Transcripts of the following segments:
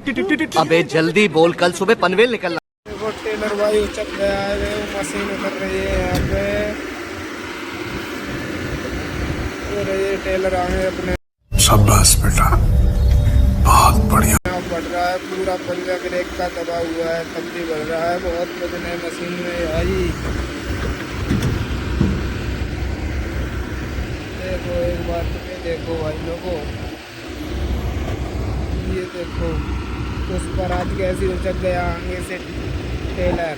अबे जल्दी बोल, कल सुबह पनवेल निकलना। देखो टेलर भाई उचक गया है, वो मशीन उतर रही है यहाँ पे। और ये टेलर आए अपने। शाबाश बेटा, बहुत बढ़िया। बढ़ रहा है पूरा, पंजा ब्रेक का दबा हुआ है तब भी बढ़ रहा है। बहुत वजन है मशीन में भाई। देखो एक बार तुम्हें देखो भाई लोगों, ये देखो उस पर आज कैसे उचक गया आगे से टेलर।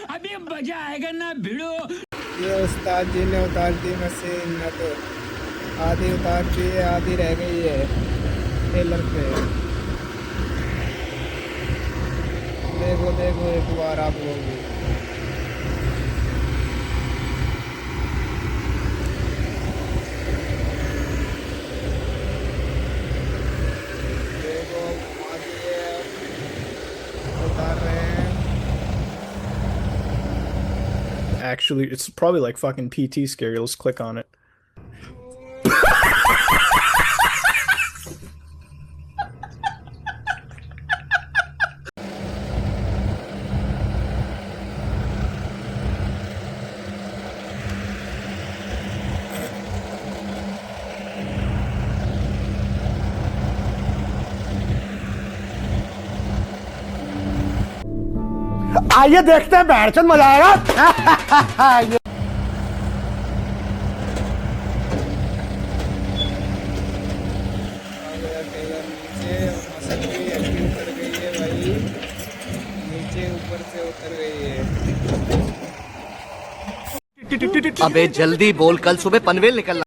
अभी मजा आएगा ना भिड़ो। ये उस्ताद जी ने उतार दी मशीन, न तो आधी उतार दी है, आधी रह गई है टेलर पे। देखो देखो एक बार आप लोग भी देखो, आधी है, उतार रहे हैं। Actually, it's probably like fucking PT scary. Let's click on it. आइए देखते हैं, बैठचंद मजा आएगा। टेलर नीचे, मशीन भी अच्छी उतर गई है भाई, नीचे ऊपर से उतर गई है। अबे जल्दी बोल, कल सुबह पनवेल निकलना।